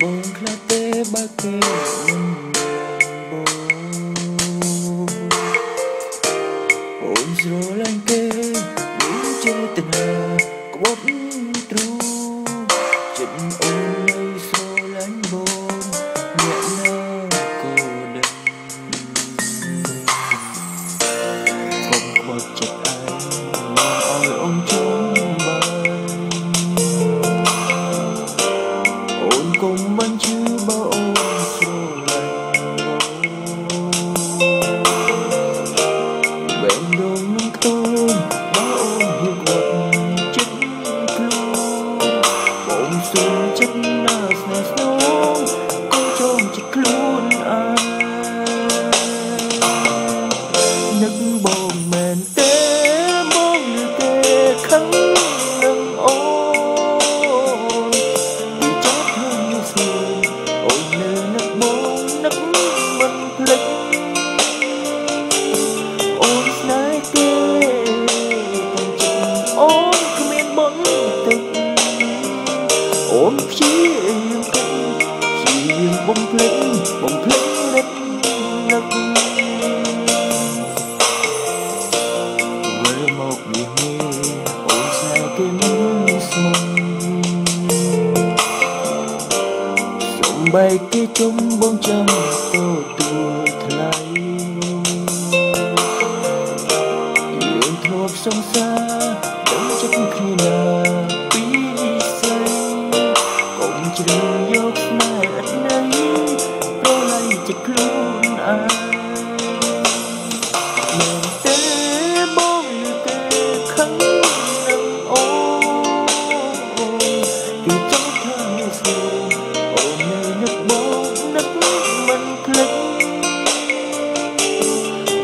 បងខ្លះទេបើគេមិនបងអូនស្រឡាញ់គេមានចេតនាក្បត់ទ្រូចិត្តអូននៅស្រឡាញ់បងអ្នកណាក៏ដឹងកុំក្បត់ចិត្តឯងមកឲ្យអូនចង់អូនកុំមិនជឿបើអូនស្រឡាញ់វែងដងនឹងខ្ទមបើអូនហ៊ានក្បត់ចិត្តខ្លួនបងសូមចិត្តណាស្នេហ៍ស្នងកុំចង់ចិត្តខ្លួនឯងនឹកបងមែនទេបងឬទេខឹងនឹងអូនអូននៅនឹកបងនឹកមិនភ្លេចអូនស្នេហ៍គេទាំងចិត្តអូនគ្មានបងទឹកអូនព្យាយាមកិនព្យាយាមបំភ្លេចរឹកនឹកវិលមកនេះអូនស្នេហ៍គេមិនស្មោះបែកគេជុំបងចាំទទួលថ្លៃយើងធ្លាប់សង្សារដឹងចិត្តគ្នាណាពីស្រីកុំជ្រើយកស្នេហ៍ឥតន័យប្រឡ័យចិត្តខ្លួនឯងមែនទេបងឬទេខឹងនឹងអូនគឺចង់ថាមានស្នេហ៍នឹកបងនឹកមិនភ្លេច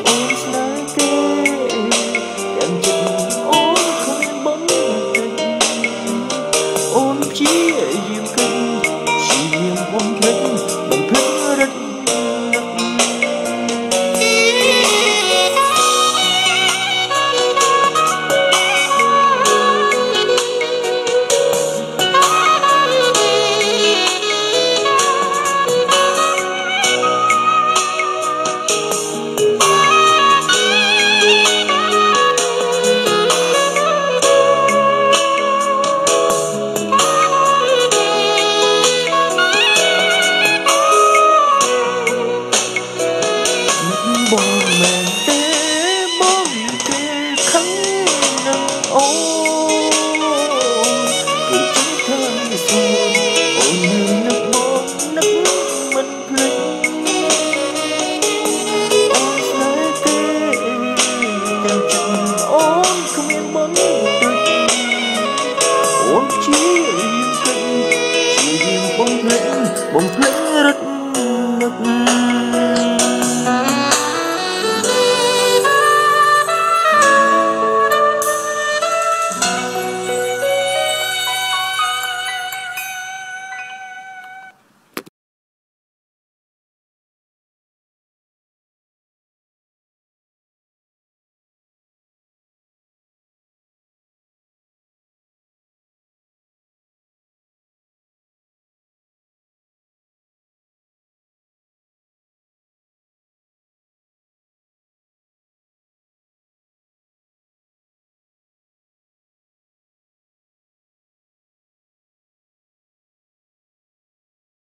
អូនស្នេហ៍គេទាំងចិត្តអូនគ្មានបងតិចអូនព្យាយាមគិតព្យាយាមបំភ្លេចរឹកបងមែនទេបងគេខឹងនឹងអូនគឺចិត្តថាស្រួលអូននៅនឹកបងនឹកមិនភ្លេចអូនស្នេហ៍គេទាំងចិត្តអូនគ្មានបងដូចអូនព្យាយាមគិតព្យាយាមបំភ្លេចរត់